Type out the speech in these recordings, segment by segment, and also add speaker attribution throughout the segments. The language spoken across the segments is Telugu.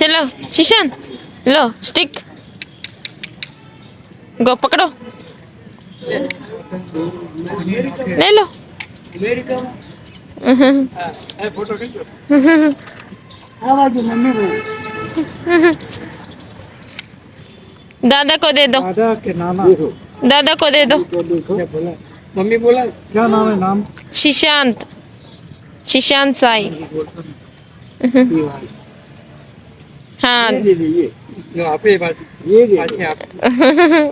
Speaker 1: चलो शीशान लो स्टिक गो पकड़ो ले लो
Speaker 2: फोटो खींचो
Speaker 1: दादा को दे दो
Speaker 2: दादा के नाना
Speaker 1: दादा को दे दो
Speaker 2: मम्मी बोला क्या नाम है नाम
Speaker 1: शीशांत शीशांत साई हाँ
Speaker 2: ये आप ही बात ये आप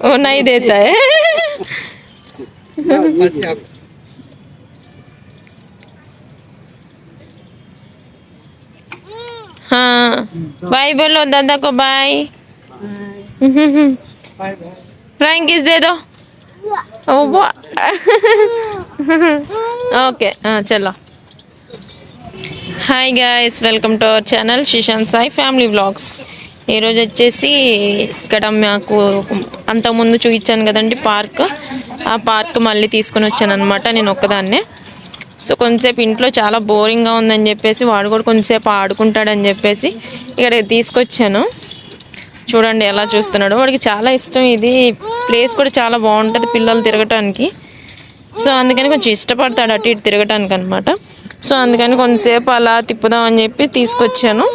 Speaker 1: वो नहीं देता है
Speaker 2: आप
Speaker 1: हाँ बाय बोलो दादा को बाय फ्राइंग किस दे दो ఓకే చలో hi guys welcome to our channel Sreesanth Sai family vlogs. ఈరోజు వచ్చేసి ఇక్కడ మాకు అంతకుముందు చూపించాను కదండి పార్క్, ఆ పార్క్ మళ్ళీ తీసుకొని వచ్చాను అనమాట నేను ఒక్కదాన్నే. సో కొంతసేపు ఇంట్లో చాలా బోరింగ్గా ఉందని చెప్పేసి వాడు కూడా కొంతసేపు ఆడుకుంటాడని చెప్పేసి ఇక్కడ తీసుకొచ్చాను. చూడండి ఎలా చూస్తున్నాడు, వాడికి చాలా ఇష్టం. ఇది ప్లేస్ కూడా చాలా బాగుంటుంది పిల్లలు తిరగటానికి. సో అందుకని కొంచెం ఇష్టపడతాడు అటు ఇటు తిరగటానికి అనమాట. సో అందుకని కొంతసేపు అలా తిప్పుదామని చెప్పి తీసుకొచ్చాను.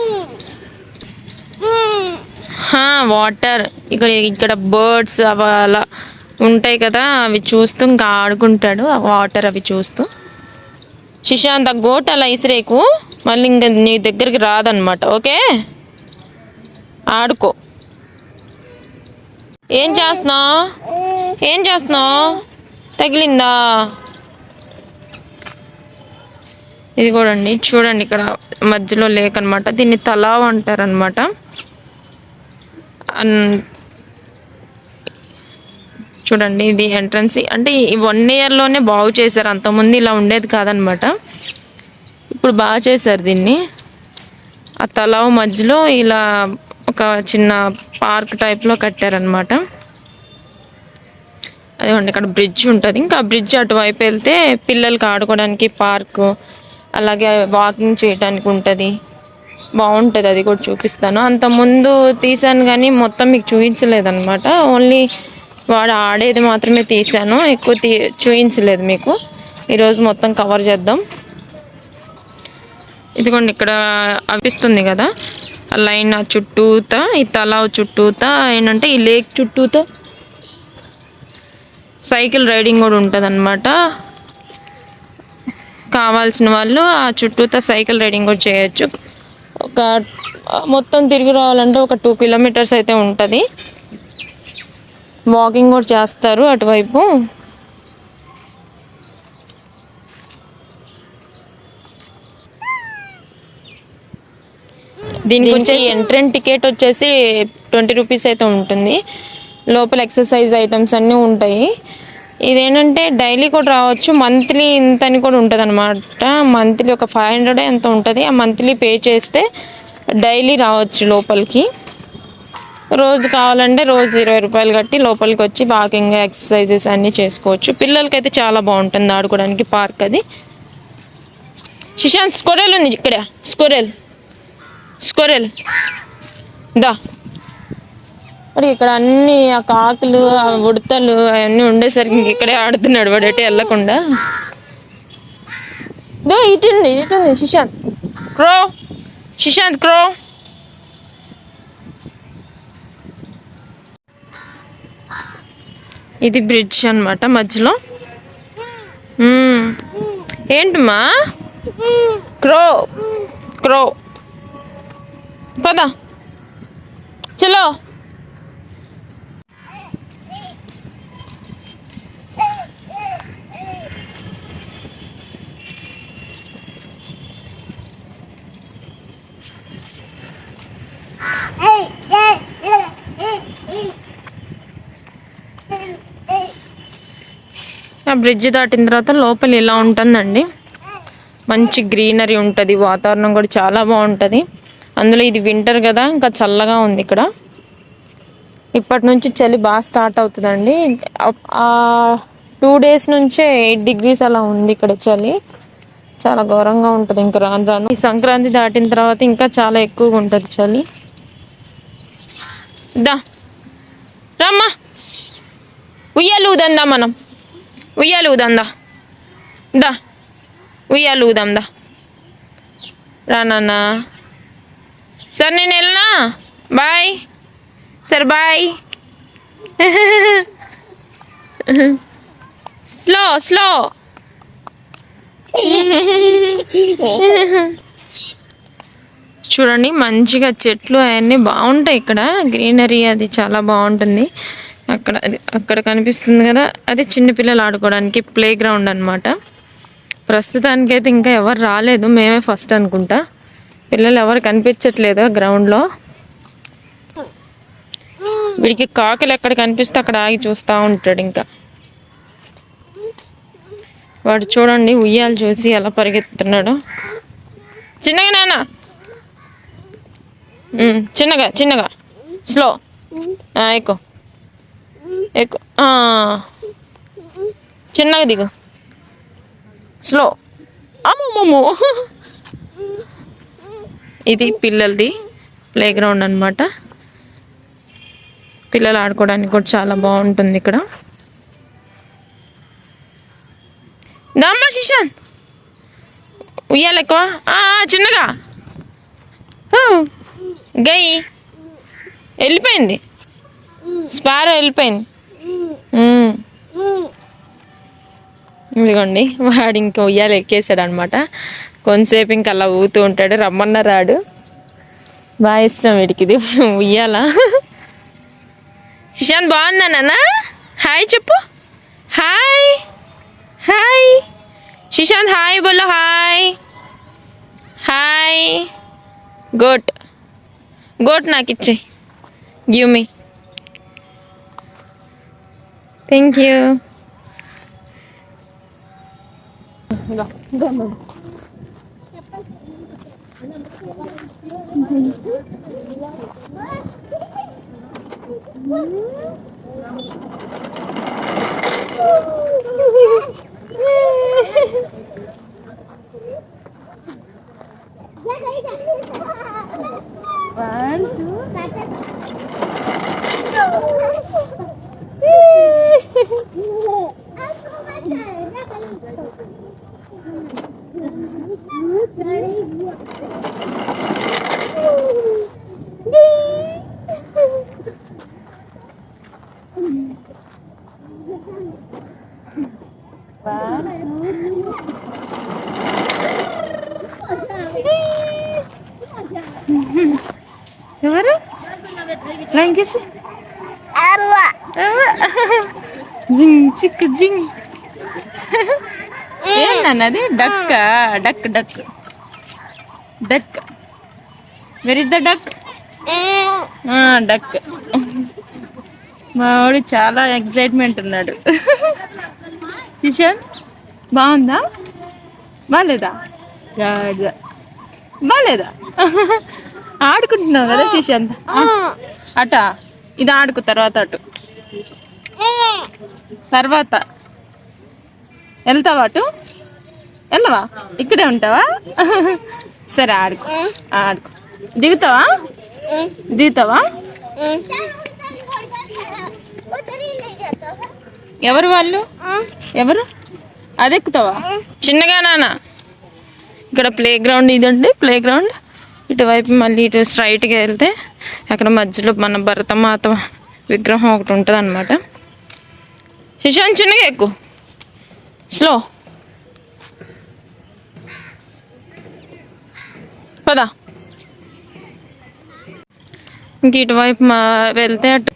Speaker 1: వాటర్ ఇక్కడ బర్డ్స్ అవి అలా ఉంటాయి కదా, అవి చూస్తూ ఇంకా ఆడుకుంటాడు. ఆ వాటర్ అవి చూస్తూ. శిశాంత్ ఆ గోట్ అలా ఇసిరేకు, మళ్ళీ ఇంకా నీ దగ్గరికి రాదనమాట. ఓకే ఆడుకో. ఏం చేస్తున్నావు తగిలిందా? ఇది కూడా అండి చూడండి, ఇక్కడ మధ్యలో లేక్ అనమాట. దీన్ని తలావ్ అంటారనమాట. చూడండి ఇది ఎంట్రన్స్. అంటే ఈ 1 ఇయర్లోనే బాగు చేశారు, అంతకుముందు ఇలా ఉండేది కాదనమాట. ఇప్పుడు బాగా చేశారు దీన్ని. ఆ తలావ్ మధ్యలో ఇలా ఒక చిన్న పార్క్ టైప్లో కట్టారనమాట. అదేమండి ఇక్కడ బ్రిడ్జ్ ఉంటుంది. ఇంకా బ్రిడ్జ్ అటువైపు వెళ్తే పిల్లలకి ఆడుకోవడానికి పార్కు, అలాగే వాకింగ్ చేయడానికి ఉంటుంది. బాగుంటుంది, అది కూడా చూపిస్తాను. అంతకుముందు తీసాను కానీ మొత్తం మీకు చూపించలేదన్నమాట. ఓన్లీ వాడు ఆడేది మాత్రమే తీసాను, ఎక్కువ చూపించలేదు మీకు. ఈరోజు మొత్తం కవర్ చేద్దాం. ఇదిగోండి ఇక్కడ అనిపిస్తుంది కదా ఆ లైన్, ఆ చుట్టూతా ఈ తలావ్ చుట్టూతా ఏంటంటే ఈ లేక్ చుట్టూతా సైకిల్ రైడింగ్ కూడా ఉంటుంది అనమాట. కావాల్సిన వాళ్ళు ఆ చుట్టూతా సైకిల్ రైడింగ్ కూడా చేయొచ్చు. ఒక మొత్తం తిరిగి రావాలంటే ఒక 2 కిలోమీటర్స్ అయితే ఉంటుంది. వాకింగ్ కూడా చేస్తారు అటువైపు. దీనికి వచ్చేసి ఎంట్రన్స్ టికెట్ వచ్చేసి 20 రూపీస్ అయితే ఉంటుంది. లోపల ఎక్సర్సైజ్ ఐటమ్స్ అన్నీ ఉంటాయి. ఇదేంటంటే డైలీ కూడా రావచ్చు, మంత్లీ ఇంత అని కూడా ఉంటుంది అనమాట. మంత్లీ ఒక 500 ఎంత ఉంటుంది. ఆ మంత్లీ పే చేస్తే డైలీ రావచ్చు లోపలికి. రోజు కావాలంటే రోజు 20 రూపాయలు కట్టి లోపలికి వచ్చి వాకింగ్ ఎక్సర్సైజెస్ అన్నీ చేసుకోవచ్చు. పిల్లలకైతే చాలా బాగుంటుంది ఆడుకోవడానికి పార్క్ అది. శిశాంత్ స్కొరెల్ ఉంది ఇక్కడ, స్కొరెల్ దా. మరి ఇక్కడ అన్ని ఆ కాకులు, ఆ ఉడతలు అవన్నీ ఉండేసరికి ఇంక ఇక్కడే ఆడుతున్నాడు వాడు, ఎటే వెళ్ళకుండా. ఇటుంది శిశాంత్ క్రో. ఇది బ్రిడ్జ్ అనమాట మధ్యలో. ఏంటమ్మా క్రో పద చలో. ఆ బ్రిడ్జ్ దాటిన తర్వాత లోపల ఇలా ఉంటుందండి. మంచి గ్రీనరీ ఉంటుంది, వాతావరణం కూడా చాలా బాగుంటుంది. అందులో ఇది వింటర్ కదా, ఇంకా చల్లగా ఉంది ఇక్కడ. ఇప్పటి నుంచి చలి బాగా స్టార్ట్ అవుతుందండి. 2 days నుంచే 8 degrees అలా ఉంది ఇక్కడ చలి. చాలా ఘోరంగా ఉంటుంది ఇంకా రాను రాను. ఈ సంక్రాంతి దాటిన తర్వాత ఇంకా చాలా ఎక్కువగా ఉంటుంది చలి. దా రమ్మా, ఉయ్యాలు ఊదందా, మనం ఉయ్యాలు ఊదందా, దా ఉయ్యాలు ఊదాం దా. రానా సార్, నేను వెళ్ళనా, bye sir, bye. Slow slow. చూడండి మంచిగా చెట్లు అవన్నీ బాగుంటాయి ఇక్కడ, గ్రీనరీ అది చాలా బాగుంటుంది. అక్కడ కనిపిస్తుంది కదా, అది చిన్నపిల్లలు ఆడుకోవడానికి ప్లే గ్రౌండ్ అనమాట. ప్రస్తుతానికైతే ఇంకా ఎవరు రాలేదు, మేమే ఫస్ట్ అనుకుంటా. పిల్లలు ఎవరు కనిపించట్లేదు గ్రౌండ్లో. వీడికి కాకులు ఎక్కడ కనిపిస్తే అక్కడ ఆగి చూస్తూ ఉంటాడు. ఇంకా వాడు చూడండి ఉయ్యాలు చూసి ఎలా పరిగెత్తున్నాడు. చిన్నగా నాన్న, చిన్నగా చిన్నగా, స్లో, ఎక్కువ ఎక్కువ, చిన్నగా దిగు, స్లో. అమ్మమ్మో, ఇది పిల్లలది ప్లే గ్రౌండ్ అనమాట. పిల్లలు ఆడుకోవడానికి కూడా చాలా బాగుంటుంది ఇక్కడ. దమ్మా శిశాంత్, ఉయ్యాలి ఎక్కువ, చిన్నగా. గై వెళ్ళిపోయింది, స్పారో వెళ్ళిపోయింది. ఇదిగోండి వాడు ఇంకా ఉయ్యాలు ఎక్కేసాడు అనమాట. కొంతసేపు ఇంకా అలా ఊగుతూ ఉంటాడు, రమ్మన్న రాడు. బాగా ఇష్టం వీడికి ఇది ఉయ్యాల. శిశాంత్ బాగుందా నాన్న? హాయ్ చెప్పు, హాయ్ హాయ్ శిశాంత్, హాయ్ బోలో, హాయ్ హాయ్. గోట్ గోట్ నాకు ఇచ్చేయి, గివ్ మీ, థ్యాంక్ యూ. ఎవరు లంకేసి జింగ్ చిక్ జింగ్. ఏంటన్నది? Duck duck duck duck. Where is the duck? Duck. మావాడు చాలా ఎక్సైట్మెంట్ ఉన్నాడు. శిశాంత్ బాగుందా, బాగాలేదా? బాగాలేదా? ఆడుకుంటున్నావు కదా శిశాంత్. అట ఇది ఆడుకు, తర్వాత అటు, తర్వాత వెళ్తావా అటు? వెళ్ళవా? ఇక్కడే ఉంటావా? సరే ఆడుకో ఆడుకో. దిగుతావా? దిగుతావా? ఎవరు వాళ్ళు? ఎవరు? అది ఎక్కుతావా? చిన్నగా నాన్న. ఇక్కడ ప్లే గ్రౌండ్, ఇదండి ప్లే గ్రౌండ్. ఇటువైపు మళ్ళీ ఇటు స్ట్రైట్గా వెళ్తే అక్కడ మధ్యలో మన భరతమాత విగ్రహం ఒకటి ఉంటుంది అనమాట. శిశాంత్ చిన్నగా ఎక్కు, స్లో, పదా. ఇంక ఇటువైపు వెళ్తే అటు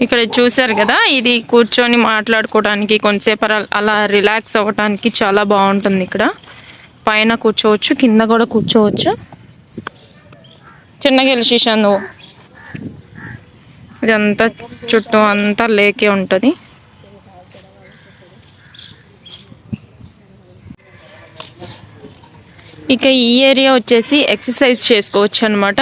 Speaker 1: ఇక్కడ చూసారు కదా, ఇది కూర్చొని మాట్లాడుకోవడానికి, కొంచెంసేపు అలా రిలాక్స్ అవ్వడానికి చాలా బాగుంటుంది. ఇక్కడ పైన కూర్చోవచ్చు, కింద కూడా కూర్చోవచ్చు. చిన్నగా వెళ్ళి శిశాంత్ నువ్వు. ఇదంతా చుట్టూ అంతా లేకే ఉంటుంది. ఇక ఈ ఏరియా వచ్చేసి ఎక్సర్సైజ్ చేసుకోవచ్చు అనమాట.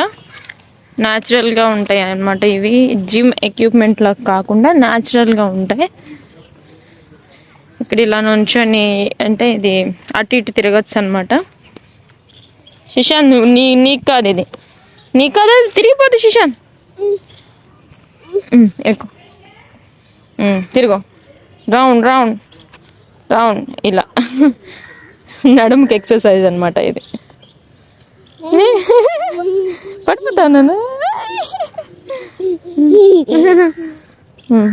Speaker 1: న్యాచురల్గా ఉంటాయి అన్నమాట. ఇవి జిమ్ ఎక్విప్మెంట్ లాగా కాకుండా న్యాచురల్గా ఉంటాయి. ఇక్కడ ఇలా నుంచొని అంటే ఇది అటు ఇటు తిరగచ్చు అనమాట. శిశాంత్ నువ్వు నీకు కాదు ఇది, నీకు కాదు, అది తిరిగిపోద్ది శిశాంత్. ఎక్కువ తిరుగు, రౌండ్ రౌండ్ రౌండ్ ఇలా. నడుముకి ఎక్సర్సైజ్ అనమాట ఇది. పడిపోతాను.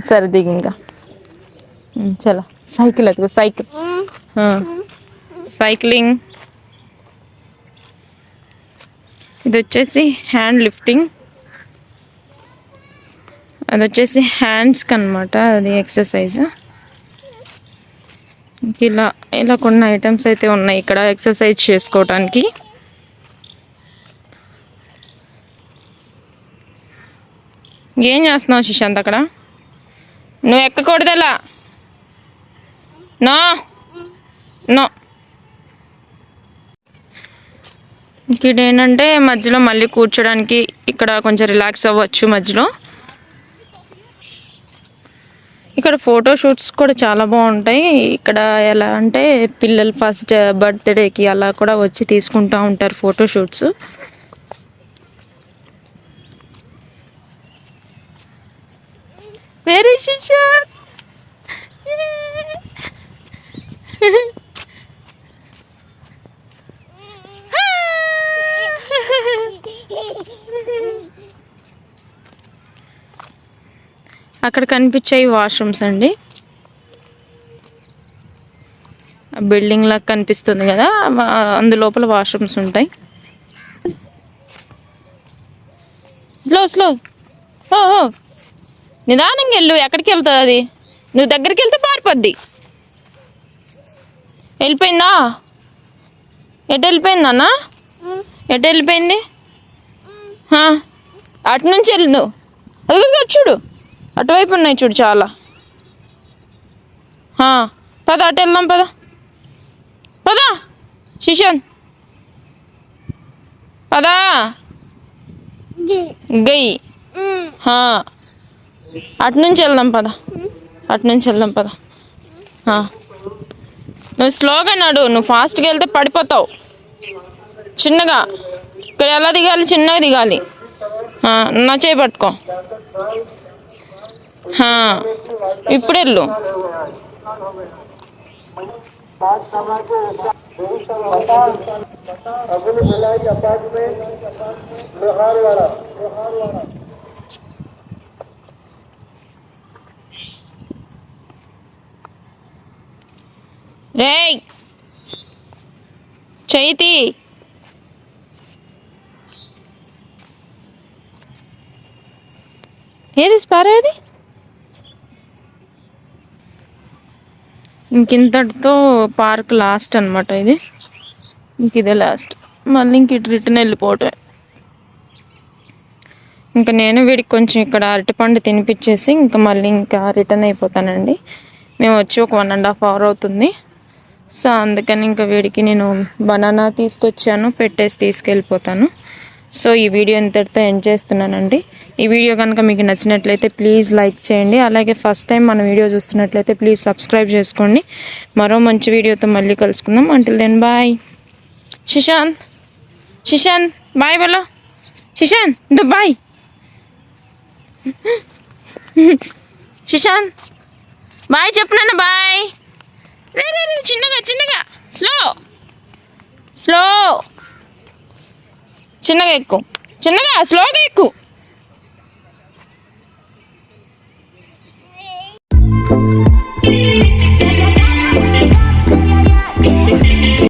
Speaker 1: సరే దిగు ఇంకా. చలో సైకిల్ ఎత్తుకో, సైకిల్, సైక్లింగ్. ఇది వచ్చేసి హ్యాండ్ లిఫ్టింగ్, అది వచ్చేసి హ్యాండ్స్కి అనమాట, అది ఎక్సర్సైజ్. ఇలా ఇలా కొన్ని ఐటమ్స్ అయితే ఉన్నాయి ఇక్కడ ఎక్సర్సైజ్ చేసుకోవటానికి. ఏం చేస్తున్నావు శిశాంత్ అక్కడ? నువ్వు ఎక్కకూడదలా. No no. ఇక్కడ ఏంటంటే మధ్యలో మళ్ళీ కూర్చోడానికి ఇక్కడ కొంచెం రిలాక్స్ అవ్వచ్చు మధ్యలో. ఇక్కడ ఫోటో షూట్స్ కూడా చాలా బాగుంటాయి. ఇక్కడ ఎలా అంటే పిల్లలు ఫస్ట్ బర్త్డేకి అలా కూడా వచ్చి తీసుకుంటూ ఉంటారు ఫోటో షూట్స్. వెరీ శిశాంత్. అక్కడ కనిపించాయి వాష్రూమ్స్ అండి. బిల్డింగ్ లాగా కనిపిస్తుంది కదా, అందులోపల వాష్రూమ్స్ ఉంటాయి. స్లో స్లో, ఓ నిదానంగా వెళ్ళు. ఎక్కడికి వెళ్తుంది అది? నువ్వు దగ్గరికి వెళ్తే పారిపోద్ది. వెళ్ళిపోయిందా? ఎటు వెళ్ళిపోయింది అన్న? ఎటు వెళ్ళిపోయింది? అటు నుంచి వెళ్ళు నువ్వు. అది చూడు, అటువైపు ఉన్నాయి చూడు చాలా. పద అటు వెళ్దాం, పద పద శిశాంత్, పదా. గై అటు నుంచి వెళ్దాం పద, అటు నుంచి వెళ్దాం పద. నువ్వు స్లోగా నడు, నువ్వు ఫాస్ట్గా వెళ్తే పడిపోతావు. చిన్నగా ఇక్కడ ఎలా దిగాలి? చిన్నగా దిగాలి. నా చేయి పట్టుకో. ఇప్పుడు వెళ్ళు. రేయ్ చైతి, ఏది స్పారేది? ఇంకింతటితో పార్క్ లాస్ట్ అనమాట ఇది. ఇంక ఇదే లాస్ట్, మళ్ళీ ఇంక ఇటు రిటర్న్ వెళ్ళిపోవటం. ఇంకా నేను వీడికి కొంచెం ఇక్కడ అరటిపండు తినిపించేసి ఇంకా మళ్ళీ ఇంకా రిటర్న్ అయిపోతానండి. మేము వచ్చి ఒక 1.5 hour అవుతుంది. సో అందుకని ఇంకా వీడికి నేను బనానా తీసుకొచ్చాను, పెట్టేసి తీసుకెళ్ళిపోతాను. సో ఈ వీడియో ఇంతటితో ఎండ్ చేస్తున్నానండి. ఈ వీడియో కనుక మీకు నచ్చినట్లయితే ప్లీజ్ లైక్ చేయండి. అలాగే ఫస్ట్ టైం మన వీడియో చూస్తున్నట్లయితే ప్లీజ్ సబ్స్క్రైబ్ చేసుకోండి. మరో మంచి వీడియోతో మళ్ళీ కలుసుకుందాం. Until then bye. Shishant, Shishant bye బలో. Shishant the bye. Shishant bye చెప్పినాను. బాయ్. చిన్నగా చిన్నగా, స్లో స్లో, చిన్నగా ఎక్కు, చిన్నగా స్లోగా ఎక్కు.